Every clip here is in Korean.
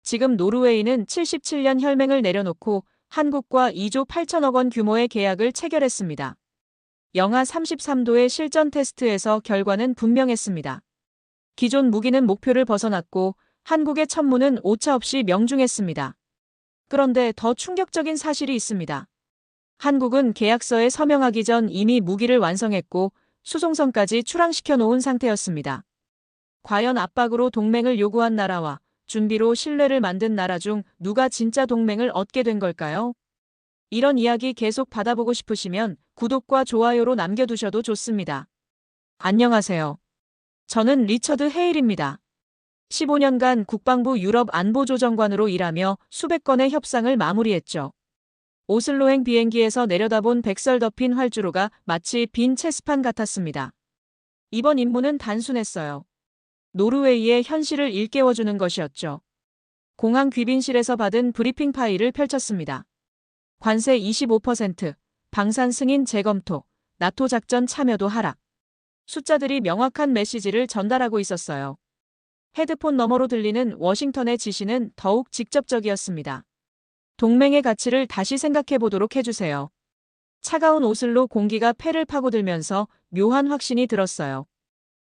지금 노르웨이는 77년 혈맹을 내려놓고 한국과 2조 8천억 원 규모의 계약을 체결했습니다. 영하 33도의 실전 테스트에서 결과는 분명했습니다. 기존 무기는 목표를 벗어났고 한국의 천무는 오차없이 명중했습니다. 그런데 더 충격적인 사실이 있습니다. 한국은 계약서에 서명하기 전 이미 무기를 완성했고 수송선까지 출항시켜 놓은 상태였습니다. 과연 압박으로 동맹을 요구한 나라와 준비로 신뢰를 만든 나라 중 누가 진짜 동맹을 얻게 된 걸까요? 이런 이야기 계속 받아보고 싶으시면 구독과 좋아요로 남겨두셔도 좋습니다. 안녕하세요. 저는 리처드 헤일입니다. 15년간 국방부 유럽 안보조정관으로 일하며 수백 건의 협상을 마무리했죠. 오슬로행 비행기에서 내려다본 백설 덮인 활주로가 마치 빈 체스판 같았습니다. 이번 임무는 단순했어요. 노르웨이의 현실을 일깨워주는 것이었죠. 공항 귀빈실에서 받은 브리핑 파일을 펼쳤습니다. 관세 25%, 방산 승인 재검토, 나토 작전 참여도 하락. 숫자들이 명확한 메시지를 전달하고 있었어요. 헤드폰 너머로 들리는 워싱턴의 지시는 더욱 직접적이었습니다. 동맹의 가치를 다시 생각해 보도록 해주세요. 차가운 오슬로 공기가 폐를 파고들면서 묘한 확신이 들었어요.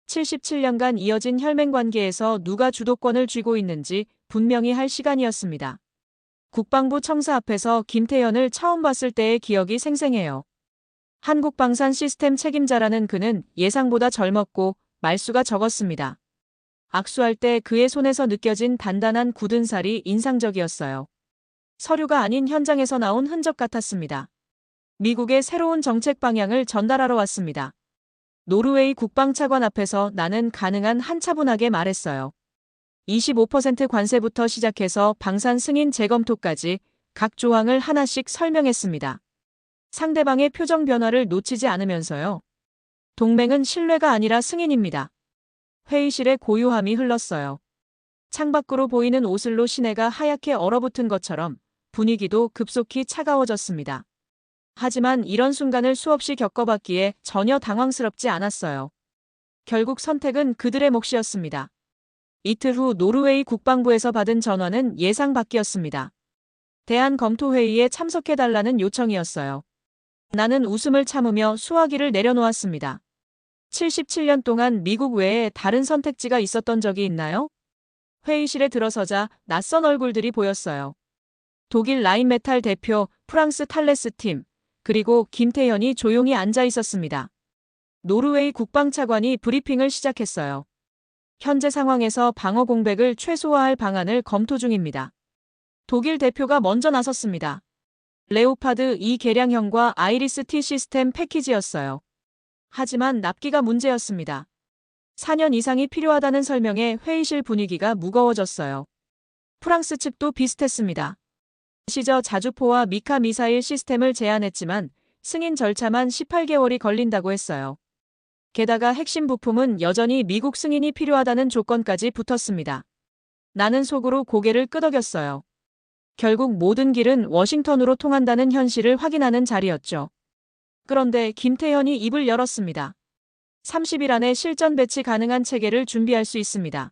77년간 이어진 혈맹 관계에서 누가 주도권을 쥐고 있는지 분명히 할 시간이었습니다. 국방부 청사 앞에서 김태현을 처음 봤을 때의 기억이 생생해요. 한국방산 시스템 책임자라는 그는 예상보다 젊었고 말수가 적었습니다. 악수할 때 그의 손에서 느껴진 단단한 굳은 살이 인상적이었어요. 서류가 아닌 현장에서 나온 흔적 같았습니다. 미국의 새로운 정책 방향을 전달하러 왔습니다. 노르웨이 국방차관 앞에서 나는 가능한 한 차분하게 말했어요. 25% 관세부터 시작해서 방산 승인 재검토까지 각 조항을 하나씩 설명했습니다. 상대방의 표정 변화를 놓치지 않으면서요. 동맹은 신뢰가 아니라 승인입니다. 회의실에 고요함이 흘렀어요. 창밖으로 보이는 오슬로 시내가 하얗게 얼어붙은 것처럼 분위기도 급속히 차가워졌습니다. 하지만 이런 순간을 수없이 겪어봤기에 전혀 당황스럽지 않았어요. 결국 선택은 그들의 몫이었습니다. 이틀 후 노르웨이 국방부에서 받은 전화는 예상 밖이었습니다. 대한검토회의에 참석해달라는 요청이었어요. 나는 웃음을 참으며 수화기를 내려놓았습니다. 77년 동안 미국 외에 다른 선택지가 있었던 적이 있나요? 회의실에 들어서자 낯선 얼굴들이 보였어요. 독일 라인메탈 대표, 프랑스 탈레스 팀, 그리고 김태현이 조용히 앉아 있었습니다. 노르웨이 국방차관이 브리핑을 시작했어요. 현재 상황에서 방어 공백을 최소화할 방안을 검토 중입니다. 독일 대표가 먼저 나섰습니다. 레오파드 2 개량형과 아이리스 T 시스템 패키지였어요. 하지만 납기가 문제였습니다. 4년 이상이 필요하다는 설명에 회의실 분위기가 무거워졌어요. 프랑스 측도 비슷했습니다. 시저 자주포와 미카 미사일 시스템을 제안했지만 승인 절차만 18개월이 걸린다고 했어요. 게다가 핵심 부품은 여전히 미국 승인이 필요하다는 조건까지 붙었습니다. 나는 속으로 고개를 끄덕였어요. 결국 모든 길은 워싱턴으로 통한다는 현실을 확인하는 자리였죠. 그런데 김태현이 입을 열었습니다. 30일 안에 실전 배치 가능한 체계를 준비할 수 있습니다.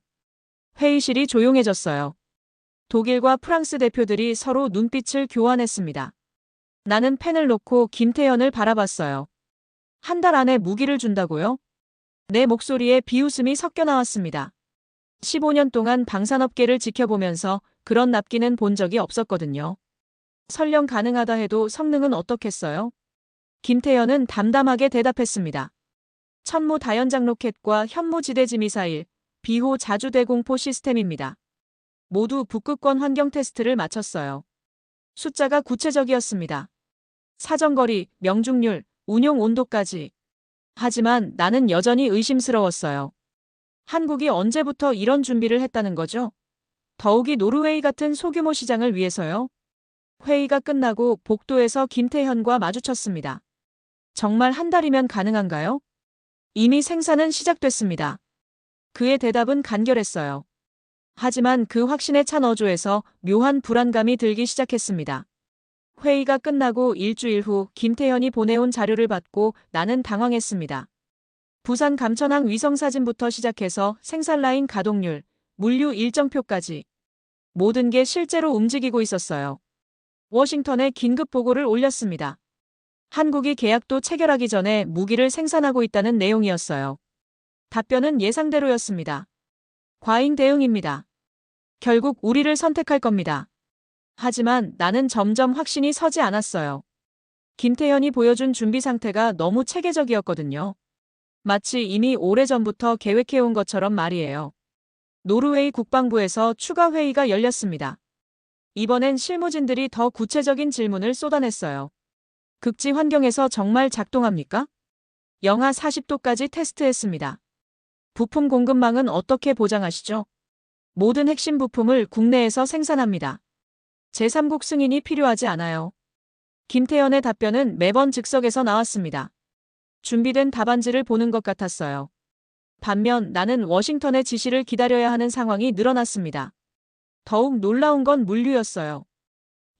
회의실이 조용해졌어요. 독일과 프랑스 대표들이 서로 눈빛을 교환했습니다. 나는 펜을 놓고 김태현을 바라봤어요. 한 달 안에 무기를 준다고요? 내 목소리에 비웃음이 섞여 나왔습니다. 15년 동안 방산업계를 지켜보면서 그런 납기는 본 적이 없었거든요. 설령 가능하다 해도 성능은 어떻겠어요? 김태현은 담담하게 대답했습니다. 천무 다연장 로켓과 현무 지대지 미사일, 비호 자주대공포 시스템입니다. 모두 북극권 환경 테스트를 마쳤어요. 숫자가 구체적이었습니다. 사정거리, 명중률, 운용 온도까지. 하지만 나는 여전히 의심스러웠어요. 한국이 언제부터 이런 준비를 했다는 거죠? 더욱이 노르웨이 같은 소규모 시장을 위해서요? 회의가 끝나고 복도에서 김태현과 마주쳤습니다. 정말 한 달이면 가능한가요? 이미 생산은 시작됐습니다. 그의 대답은 간결했어요. 하지만 그 확신에 찬 어조에서 묘한 불안감이 들기 시작했습니다. 회의가 끝나고 일주일 후 김태현이 보내온 자료를 받고 나는 당황했습니다. 부산 감천항 위성사진부터 시작해서 생산라인 가동률, 물류 일정표까지. 모든 게 실제로 움직이고 있었어요. 워싱턴에 긴급 보고를 올렸습니다. 한국이 계약도 체결하기 전에 무기를 생산하고 있다는 내용이었어요. 답변은 예상대로였습니다. 과잉 대응입니다. 결국 우리를 선택할 겁니다. 하지만 나는 점점 확신이 서지 않았어요. 김태현이 보여준 준비 상태가 너무 체계적이었거든요. 마치 이미 오래전부터 계획해온 것처럼 말이에요. 노르웨이 국방부에서 추가 회의가 열렸습니다. 이번엔 실무진들이 더 구체적인 질문을 쏟아냈어요. 극지 환경에서 정말 작동합니까? 영하 40도까지 테스트했습니다. 부품 공급망은 어떻게 보장하시죠? 모든 핵심 부품을 국내에서 생산합니다. 제3국 승인이 필요하지 않아요. 김태현의 답변은 매번 즉석에서 나왔습니다. 준비된 답안지를 보는 것 같았어요. 반면 나는 워싱턴의 지시를 기다려야 하는 상황이 늘어났습니다. 더욱 놀라운 건 물류였어요.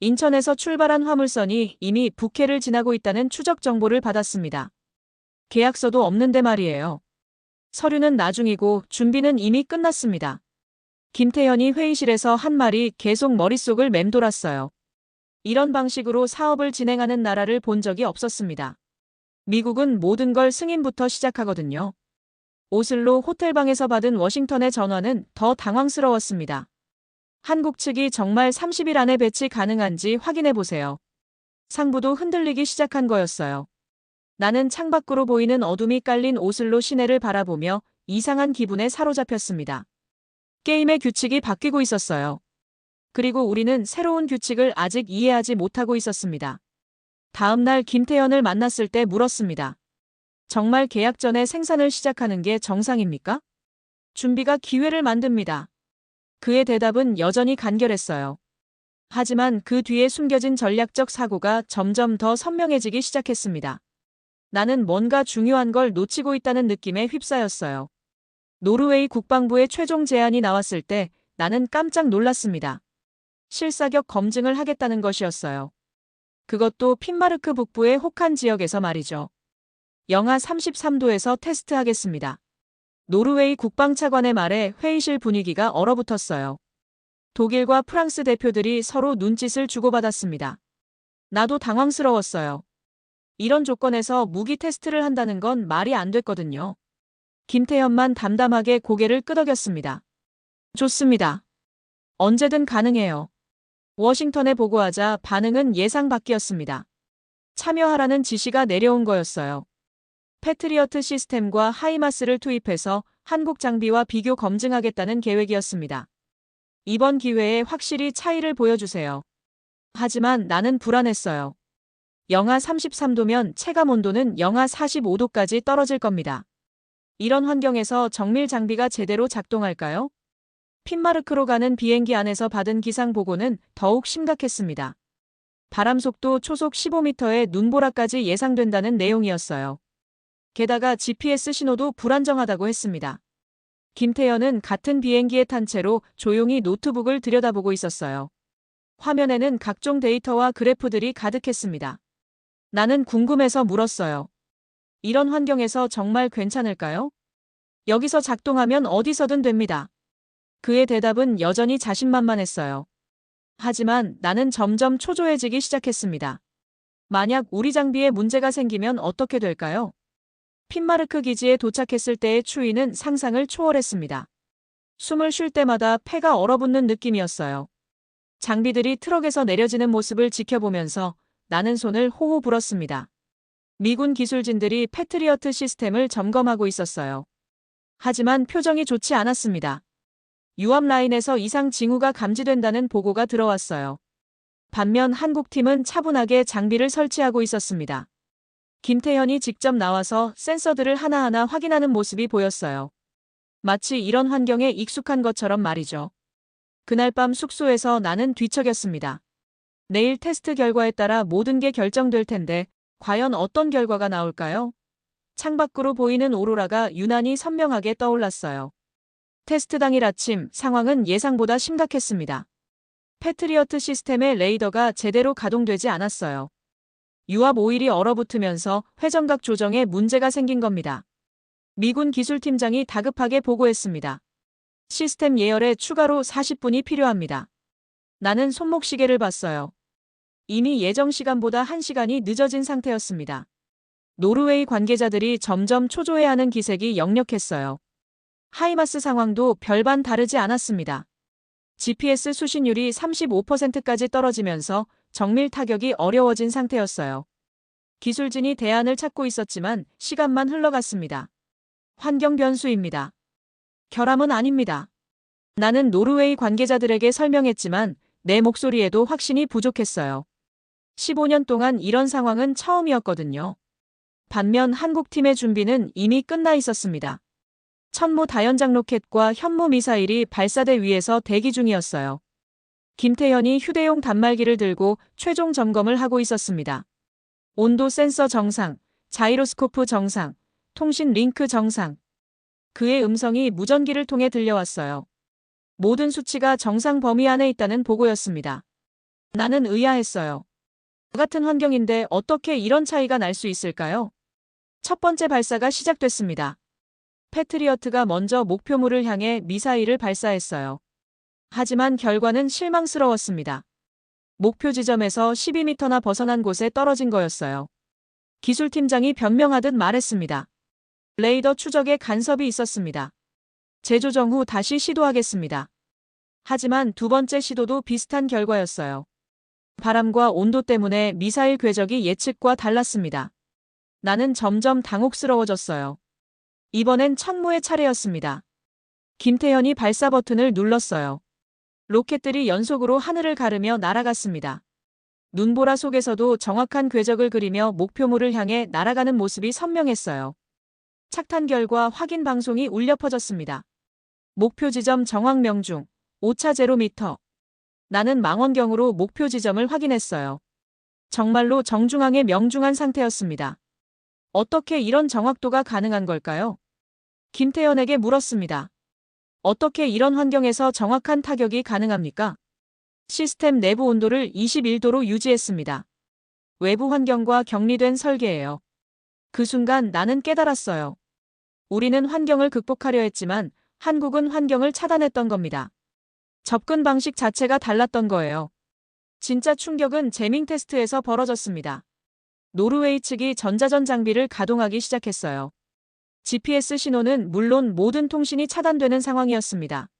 인천에서 출발한 화물선이 이미 북해를 지나고 있다는 추적 정보를 받았습니다. 계약서도 없는데 말이에요. 서류는 나중이고 준비는 이미 끝났습니다. 김태현이 회의실에서 한 말이 계속 머릿속을 맴돌았어요. 이런 방식으로 사업을 진행하는 나라를 본 적이 없었습니다. 미국은 모든 걸 승인부터 시작하거든요. 오슬로 호텔방에서 받은 워싱턴의 전화는 더 당황스러웠습니다. 한국 측이 정말 30일 안에 배치 가능한지 확인해 보세요. 상부도 흔들리기 시작한 거였어요. 나는 창밖으로 보이는 어둠이 깔린 오슬로 시내를 바라보며 이상한 기분에 사로잡혔습니다. 게임의 규칙이 바뀌고 있었어요. 그리고 우리는 새로운 규칙을 아직 이해하지 못하고 있었습니다. 다음 날 김태현을 만났을 때 물었습니다. 정말 계약 전에 생산을 시작하는 게 정상입니까? 준비가 기회를 만듭니다. 그의 대답은 여전히 간결했어요. 하지만 그 뒤에 숨겨진 전략적 사고가 점점 더 선명해지기 시작했습니다. 나는 뭔가 중요한 걸 놓치고 있다는 느낌에 휩싸였어요. 노르웨이 국방부의 최종 제안이 나왔을 때 나는 깜짝 놀랐습니다. 실사격 검증을 하겠다는 것이었어요. 그것도 핀마르크 북부의 혹한 지역에서 말이죠. 영하 33도에서 테스트하겠습니다. 노르웨이 국방차관의 말에 회의실 분위기가 얼어붙었어요. 독일과 프랑스 대표들이 서로 눈짓을 주고받았습니다. 나도 당황스러웠어요. 이런 조건에서 무기 테스트를 한다는 건 말이 안 됐거든요. 김태현만 담담하게 고개를 끄덕였습니다. 좋습니다. 언제든 가능해요. 워싱턴에 보고하자 반응은 예상 밖이었습니다. 참여하라는 지시가 내려온 거였어요. 패트리어트 시스템과 하이마스를 투입해서 한국 장비와 비교 검증하겠다는 계획이었습니다. 이번 기회에 확실히 차이를 보여주세요. 하지만 나는 불안했어요. 영하 33도면 체감 온도는 영하 45도까지 떨어질 겁니다. 이런 환경에서 정밀 장비가 제대로 작동할까요? 핀마르크로 가는 비행기 안에서 받은 기상 보고는 더욱 심각했습니다. 바람 속도 초속 15m의 눈보라까지 예상된다는 내용이었어요. 게다가 GPS 신호도 불안정하다고 했습니다. 김태현은 같은 비행기에 탄 채로 조용히 노트북을 들여다보고 있었어요. 화면에는 각종 데이터와 그래프들이 가득했습니다. 나는 궁금해서 물었어요. 이런 환경에서 정말 괜찮을까요? 여기서 작동하면 어디서든 됩니다. 그의 대답은 여전히 자신만만했어요. 하지만 나는 점점 초조해지기 시작했습니다. 만약 우리 장비에 문제가 생기면 어떻게 될까요? 핀마르크 기지에 도착했을 때의 추위는 상상을 초월했습니다. 숨을 쉴 때마다 폐가 얼어붙는 느낌이었어요. 장비들이 트럭에서 내려지는 모습을 지켜보면서 나는 손을 호호 불었습니다. 미군 기술진들이 패트리어트 시스템을 점검하고 있었어요. 하지만 표정이 좋지 않았습니다. 유압 라인에서 이상 징후가 감지된다는 보고가 들어왔어요. 반면 한국팀은 차분하게 장비를 설치하고 있었습니다. 김태현이 직접 나와서 센서들을 하나하나 확인하는 모습이 보였어요. 마치 이런 환경에 익숙한 것처럼 말이죠. 그날 밤 숙소에서 나는 뒤척였습니다. 내일 테스트 결과에 따라 모든 게 결정될 텐데 과연 어떤 결과가 나올까요? 창밖으로 보이는 오로라가 유난히 선명하게 떠올랐어요. 테스트 당일 아침 상황은 예상보다 심각했습니다. 패트리어트 시스템의 레이더가 제대로 가동되지 않았어요. 유압 오일이 얼어붙으면서 회전각 조정에 문제가 생긴 겁니다. 미군 기술팀장이 다급하게 보고했습니다. 시스템 예열에 추가로 40분이 필요합니다. 나는 손목시계를 봤어요. 이미 예정 시간보다 1시간이 늦어진 상태였습니다. 노르웨이 관계자들이 점점 초조해하는 기색이 역력했어요. 하이마스 상황도 별반 다르지 않았습니다. GPS 수신율이 35%까지 떨어지면서 정밀 타격이 어려워진 상태였어요. 기술진이 대안을 찾고 있었지만 시간만 흘러갔습니다. 환경 변수입니다. 결함은 아닙니다. 나는 노르웨이 관계자들에게 설명했지만 내 목소리에도 확신이 부족했어요. 15년 동안 이런 상황은 처음이었거든요. 반면 한국팀의 준비는 이미 끝나 있었습니다. 천무 다연장 로켓과 현무 미사일이 발사대 위에서 대기 중이었어요. 김태현이 휴대용 단말기를 들고 최종 점검을 하고 있었습니다. 온도 센서 정상, 자이로스코프 정상, 통신 링크 정상. 그의 음성이 무전기를 통해 들려왔어요. 모든 수치가 정상 범위 안에 있다는 보고였습니다. 나는 의아했어요. 같은 환경인데 어떻게 이런 차이가 날 수 있을까요? 첫 번째 발사가 시작됐습니다. 패트리어트가 먼저 목표물을 향해 미사일을 발사했어요. 하지만 결과는 실망스러웠습니다. 목표 지점에서 12m나 벗어난 곳에 떨어진 거였어요. 기술팀장이 변명하듯 말했습니다. 레이더 추적에 간섭이 있었습니다. 재조정 후 다시 시도하겠습니다. 하지만 두 번째 시도도 비슷한 결과였어요. 바람과 온도 때문에 미사일 궤적이 예측과 달랐습니다. 나는 점점 당혹스러워졌어요. 이번엔 천무의 차례였습니다. 김태현이 발사 버튼을 눌렀어요. 로켓들이 연속으로 하늘을 가르며 날아갔습니다. 눈보라 속에서도 정확한 궤적을 그리며 목표물을 향해 날아가는 모습이 선명했어요. 착탄 결과 확인 방송이 울려 퍼졌습니다. 목표 지점 정확 명중, 오차 0m. 나는 망원경으로 목표 지점을 확인했어요. 정말로 정중앙에 명중한 상태였습니다. 어떻게 이런 정확도가 가능한 걸까요? 김태현에게 물었습니다. 어떻게 이런 환경에서 정확한 타격이 가능합니까? 시스템 내부 온도를 21도로 유지했습니다. 외부 환경과 격리된 설계예요. 그 순간 나는 깨달았어요. 우리는 환경을 극복하려 했지만 한국은 환경을 차단했던 겁니다. 접근 방식 자체가 달랐던 거예요. 진짜 충격은 재밍 테스트에서 벌어졌습니다. 노르웨이 측이 전자전 장비를 가동하기 시작했어요. GPS 신호는 물론 모든 통신이 차단되는 상황이었습니다.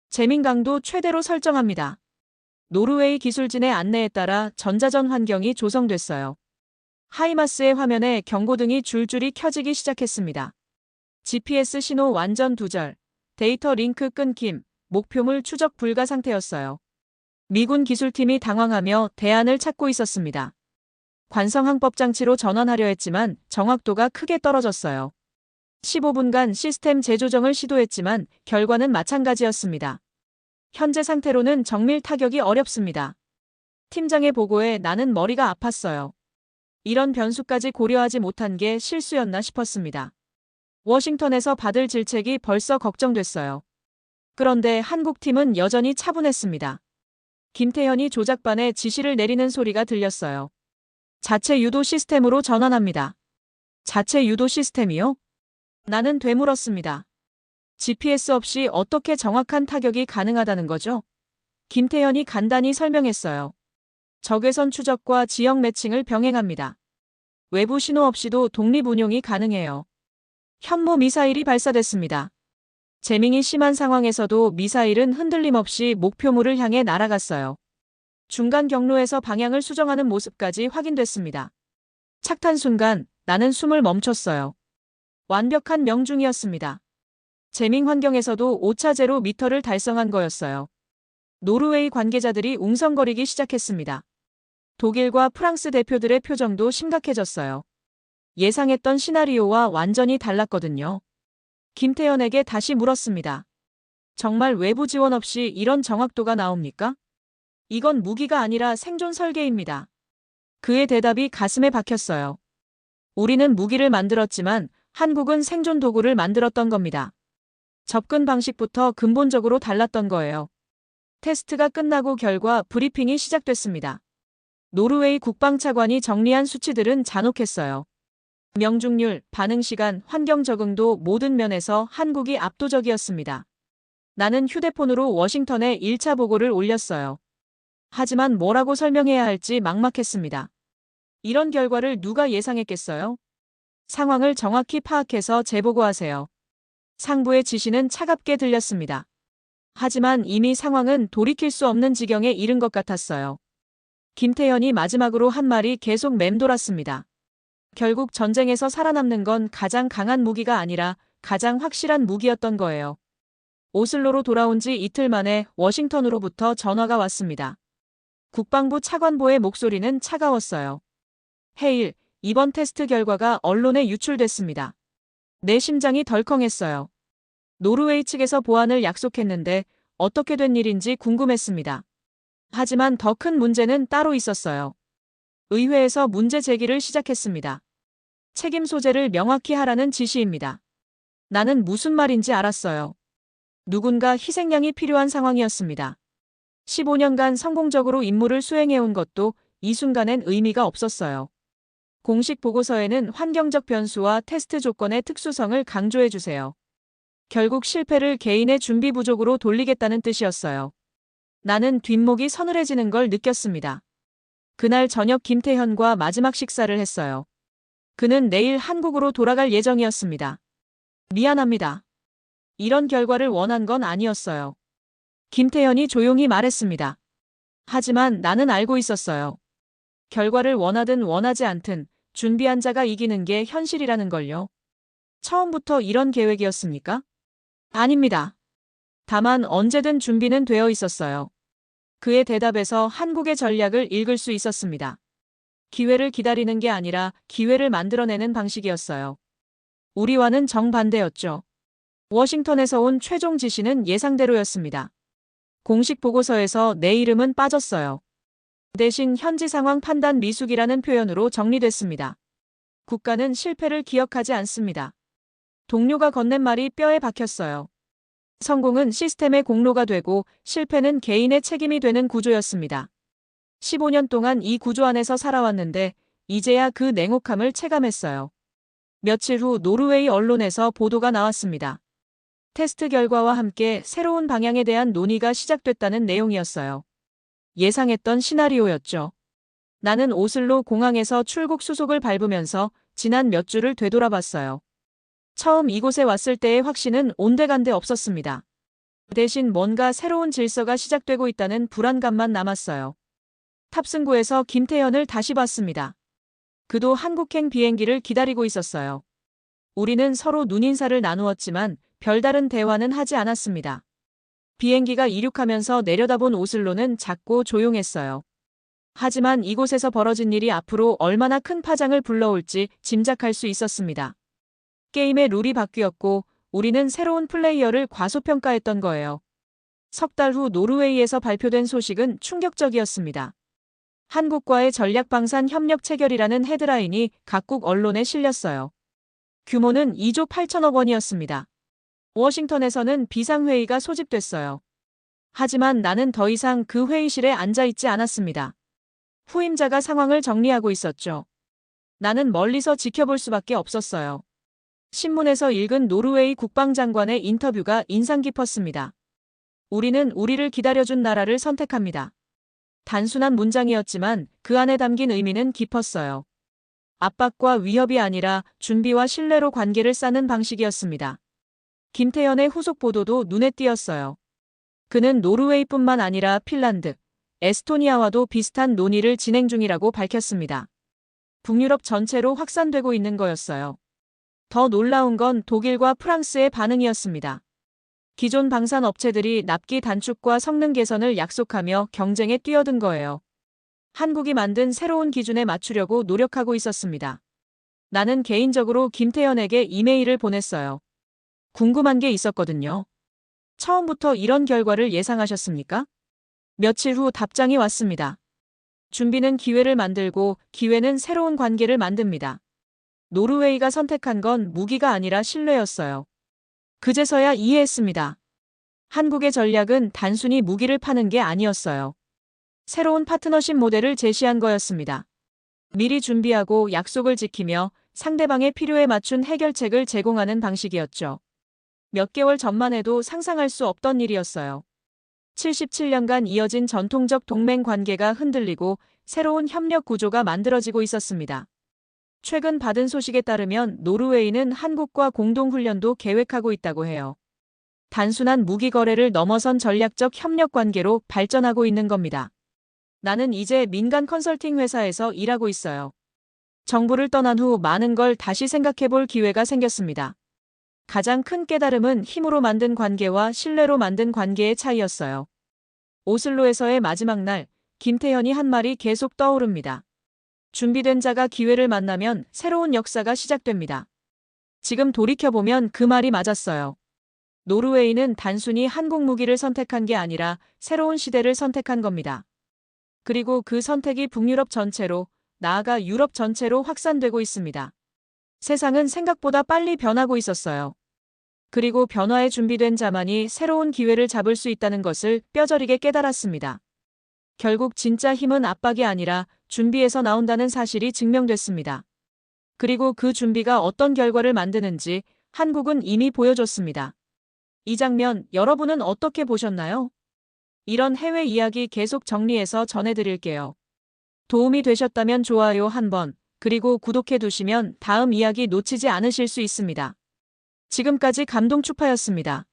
재밍 강도 최대로 설정합니다. 노르웨이 기술진의 안내에 따라 전자전 환경이 조성됐어요. 하이마스의 화면에 경고등이 줄줄이 켜지기 시작했습니다. GPS 신호 완전 두절, 데이터 링크 끊김, 목표물 추적 불가 상태였어요. 미군 기술팀이 당황하며 대안을 찾고 있었습니다. 관성항법 장치로 전환하려 했지만 정확도가 크게 떨어졌어요. 15분간 시스템 재조정을 시도했지만 결과는 마찬가지였습니다. 현재 상태로는 정밀 타격이 어렵습니다. 팀장의 보고에 나는 머리가 아팠어요. 이런 변수까지 고려하지 못한 게 실수였나 싶었습니다. 워싱턴에서 받을 질책이 벌써 걱정됐어요. 그런데 한국팀은 여전히 차분했습니다. 김태현이 조작반에 지시를 내리는 소리가 들렸어요. 자체 유도 시스템으로 전환합니다. 자체 유도 시스템이요? 나는 되물었습니다. GPS 없이 어떻게 정확한 타격이 가능하다는 거죠? 김태현이 간단히 설명했어요. 적외선 추적과 지역 매칭을 병행합니다. 외부 신호 없이도 독립 운용이 가능해요. 현무 미사일이 발사됐습니다. 재밍이 심한 상황에서도 미사일은 흔들림 없이 목표물을 향해 날아갔어요. 중간 경로에서 방향을 수정하는 모습까지 확인됐습니다. 착탄 순간 나는 숨을 멈췄어요. 완벽한 명중이었습니다. 재밍 환경에서도 오차 0m를 달성한 거였어요. 노르웨이 관계자들이 웅성거리기 시작했습니다. 독일과 프랑스 대표들의 표정도 심각해졌어요. 예상했던 시나리오와 완전히 달랐거든요. 김태현에게 다시 물었습니다. 정말 외부 지원 없이 이런 정확도가 나옵니까? 이건 무기가 아니라 생존 설계입니다. 그의 대답이 가슴에 박혔어요. 우리는 무기를 만들었지만 한국은 생존 도구를 만들었던 겁니다. 접근 방식부터 근본적으로 달랐던 거예요. 테스트가 끝나고 결과 브리핑이 시작됐습니다. 노르웨이 국방차관이 정리한 수치들은 잔혹했어요. 명중률, 반응시간, 환경 적응도 모든 면에서 한국이 압도적이었습니다. 나는 휴대폰으로 워싱턴에 1차 보고를 올렸어요. 하지만 뭐라고 설명해야 할지 막막했습니다. 이런 결과를 누가 예상했겠어요? 상황을 정확히 파악해서 재보고하세요. 상부의 지시는 차갑게 들렸습니다. 하지만 이미 상황은 돌이킬 수 없는 지경에 이른 것 같았어요. 김태현이 마지막으로 한 말이 계속 맴돌았습니다. 결국 전쟁에서 살아남는 건 가장 강한 무기가 아니라 가장 확실한 무기였던 거예요. 오슬로로 돌아온 지 이틀 만에 워싱턴으로부터 전화가 왔습니다. 국방부 차관보의 목소리는 차가웠어요. 해일, 이번 테스트 결과가 언론에 유출됐습니다. 내 심장이 덜컹했어요. 노르웨이 측에서 보안을 약속했는데 어떻게 된 일인지 궁금했습니다. 하지만 더 큰 문제는 따로 있었어요. 의회에서 문제 제기를 시작했습니다. 책임 소재를 명확히 하라는 지시입니다. 나는 무슨 말인지 알았어요. 누군가 희생양이 필요한 상황이었습니다. 15년간 성공적으로 임무를 수행해온 것도 이 순간엔 의미가 없었어요. 공식 보고서에는 환경적 변수와 테스트 조건의 특수성을 강조해주세요. 결국 실패를 개인의 준비 부족으로 돌리겠다는 뜻이었어요. 나는 뒷목이 서늘해지는 걸 느꼈습니다. 그날 저녁 김태현과 마지막 식사를 했어요. 그는 내일 한국으로 돌아갈 예정이었습니다. 미안합니다. 이런 결과를 원한 건 아니었어요. 김태현이 조용히 말했습니다. 하지만 나는 알고 있었어요. 결과를 원하든 원하지 않든 준비한 자가 이기는 게 현실이라는 걸요. 처음부터 이런 계획이었습니까? 아닙니다. 다만 언제든 준비는 되어 있었어요. 그의 대답에서 한국의 전략을 읽을 수 있었습니다. 기회를 기다리는 게 아니라 기회를 만들어내는 방식이었어요. 우리와는 정반대였죠. 워싱턴에서 온 최종 지시는 예상대로였습니다. 공식 보고서에서 내 이름은 빠졌어요. 대신 현지 상황 판단 미숙이라는 표현으로 정리됐습니다. 국가는 실패를 기억하지 않습니다. 동료가 건넨 말이 뼈에 박혔어요. 성공은 시스템의 공로가 되고 실패는 개인의 책임이 되는 구조였습니다. 15년 동안 이 구조 안에서 살아왔는데 이제야 그 냉혹함을 체감했어요. 며칠 후 노르웨이 언론에서 보도가 나왔습니다. 테스트 결과와 함께 새로운 방향에 대한 논의가 시작됐다는 내용이었어요. 예상했던 시나리오였죠. 나는 오슬로 공항에서 출국 수속을 밟으면서 지난 몇 주를 되돌아봤어요. 처음 이곳에 왔을 때의 확신은 온데간데 없었습니다. 대신 뭔가 새로운 질서가 시작되고 있다는 불안감만 남았어요. 탑승구에서 김태현을 다시 봤습니다. 그도 한국행 비행기를 기다리고 있었어요. 우리는 서로 눈인사를 나누었지만 별다른 대화는 하지 않았습니다. 비행기가 이륙하면서 내려다본 오슬로는 작고 조용했어요. 하지만 이곳에서 벌어진 일이 앞으로 얼마나 큰 파장을 불러올지 짐작할 수 있었습니다. 게임의 룰이 바뀌었고 우리는 새로운 플레이어를 과소평가했던 거예요. 석 달 후 노르웨이에서 발표된 소식은 충격적이었습니다. 한국과의 전략방산 협력 체결이라는 헤드라인이 각국 언론에 실렸어요. 규모는 2조 8천억 원이었습니다. 워싱턴에서는 비상회의가 소집됐어요. 하지만 나는 더 이상 그 회의실에 앉아있지 않았습니다. 후임자가 상황을 정리하고 있었죠. 나는 멀리서 지켜볼 수밖에 없었어요. 신문에서 읽은 노르웨이 국방장관의 인터뷰가 인상 깊었습니다. 우리는 우리를 기다려준 나라를 선택합니다. 단순한 문장이었지만 그 안에 담긴 의미는 깊었어요. 압박과 위협이 아니라 준비와 신뢰로 관계를 쌓는 방식이었습니다. 김태현의 후속 보도도 눈에 띄었어요. 그는 노르웨이뿐만 아니라 핀란드, 에스토니아와도 비슷한 논의를 진행 중이라고 밝혔습니다. 북유럽 전체로 확산되고 있는 거였어요. 더 놀라운 건 독일과 프랑스의 반응이었습니다. 기존 방산 업체들이 납기 단축과 성능 개선을 약속하며 경쟁에 뛰어든 거예요. 한국이 만든 새로운 기준에 맞추려고 노력하고 있었습니다. 나는 개인적으로 김태현에게 이메일을 보냈어요. 궁금한 게 있었거든요. 처음부터 이런 결과를 예상하셨습니까? 며칠 후 답장이 왔습니다. 준비는 기회를 만들고 기회는 새로운 관계를 만듭니다. 노르웨이가 선택한 건 무기가 아니라 신뢰였어요. 그제서야 이해했습니다. 한국의 전략은 단순히 무기를 파는 게 아니었어요. 새로운 파트너십 모델을 제시한 거였습니다. 미리 준비하고 약속을 지키며 상대방의 필요에 맞춘 해결책을 제공하는 방식이었죠. 몇 개월 전만 해도 상상할 수 없던 일이었어요. 77년간 이어진 전통적 동맹 관계가 흔들리고 새로운 협력 구조가 만들어지고 있었습니다. 최근 받은 소식에 따르면 노르웨이는 한국과 공동훈련도 계획하고 있다고 해요. 단순한 무기 거래를 넘어선 전략적 협력 관계로 발전하고 있는 겁니다. 나는 이제 민간 컨설팅 회사에서 일하고 있어요. 정부를 떠난 후 많은 걸 다시 생각해 볼 기회가 생겼습니다. 가장 큰 깨달음은 힘으로 만든 관계와 신뢰로 만든 관계의 차이였어요. 오슬로에서의 마지막 날, 김태현이 한 말이 계속 떠오릅니다. 준비된 자가 기회를 만나면 새로운 역사가 시작됩니다. 지금 돌이켜보면 그 말이 맞았어요. 노르웨이는 단순히 한국 무기를 선택한 게 아니라 새로운 시대를 선택한 겁니다. 그리고 그 선택이 북유럽 전체로, 나아가 유럽 전체로 확산되고 있습니다. 세상은 생각보다 빨리 변하고 있었어요. 그리고 변화에 준비된 자만이 새로운 기회를 잡을 수 있다는 것을 뼈저리게 깨달았습니다. 결국 진짜 힘은 압박이 아니라 준비에서 나온다는 사실이 증명됐습니다. 그리고 그 준비가 어떤 결과를 만드는지 한국은 이미 보여줬습니다. 이 장면 여러분은 어떻게 보셨나요? 이런 해외 이야기 계속 정리해서 전해드릴게요. 도움이 되셨다면 좋아요 한번, 그리고 구독해 두시면 다음 이야기 놓치지 않으실 수 있습니다. 지금까지 감동축파였습니다.